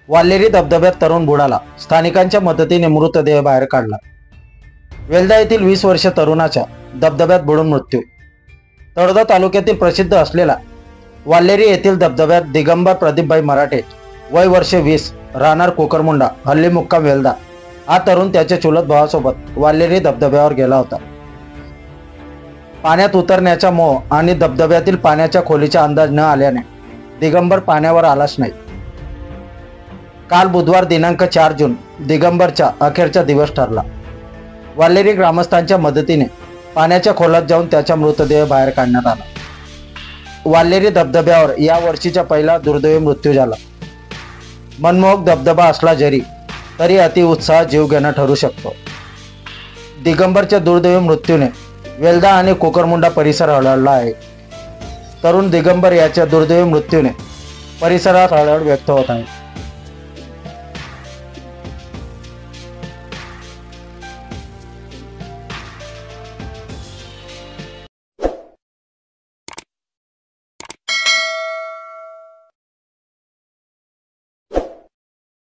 वाल्हेरी धबधब्यात तरुण बुडाला, स्थानिकांच्या मदतीने मृतदेह बाहेर काढला। वेल्हा येथील 20 वर्षीय तरुणाचा धबधब्यात बुडून मृत्यू। तळोदा तालुक्यातील प्रसिद्ध असलेला वाल्हेरी येथील धबधब्यात दिगंबर प्रदीपभाई मराठे वय वर्ष 20 राहणार कोकरमुंडा हल्ली मुक्काम वेल्हा हा तरुण त्याच्या चुलत भावासोबत वाल्हेरी धबधब्यावर गेला होता। पाण्यात उतरण्याचा मोह आणि धबधब्यातील पाण्याच्या खोलीचा अंदाज न आल्याने दिगंबर पाण्यावर आलाच नाही। काल बुधवार दिनांक 4 जून दिगंबरचा अखेरचा दिवस ठरला। वाल्हेरी ग्रामस्थांच्या मदतीने पाण्याच्या खोलात जाऊन त्याचा मृतदेह बाहेर काढण्यात आला। वाल्हेरी धबधब्यावर या वर्षीचा पहिला दुर्दैवी मृत्यू झाला। मनमोहक धबधबा असला जरी तरी अतिउत्साह जीवघेणा ठरू शकतो। दिगंबरच्या दुर्दैवी मृत्यूने वेल्हा आणि कोकरमुंडा परिसर हळहळला आहे। तरुण दिगंबर याच्या दुर्दैवी मृत्यूने परिसरात हळहळ व्यक्त होत आहे।